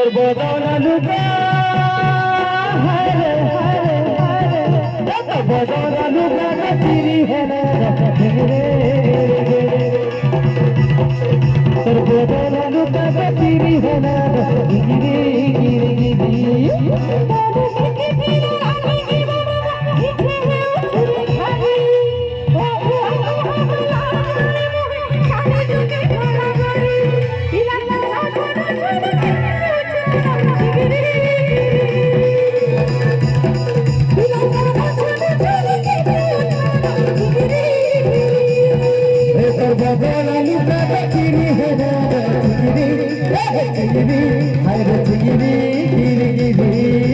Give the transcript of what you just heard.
তোর বদলা লুকা হরে হরে হরে তোর বদলা লুকা চিরি হেনা রে তোর বদলা লুকা চিরি হেনা গিরি গিরি গিরি बदला लुका चिरी हेना गिरी हरे गिरी गिरी गिरी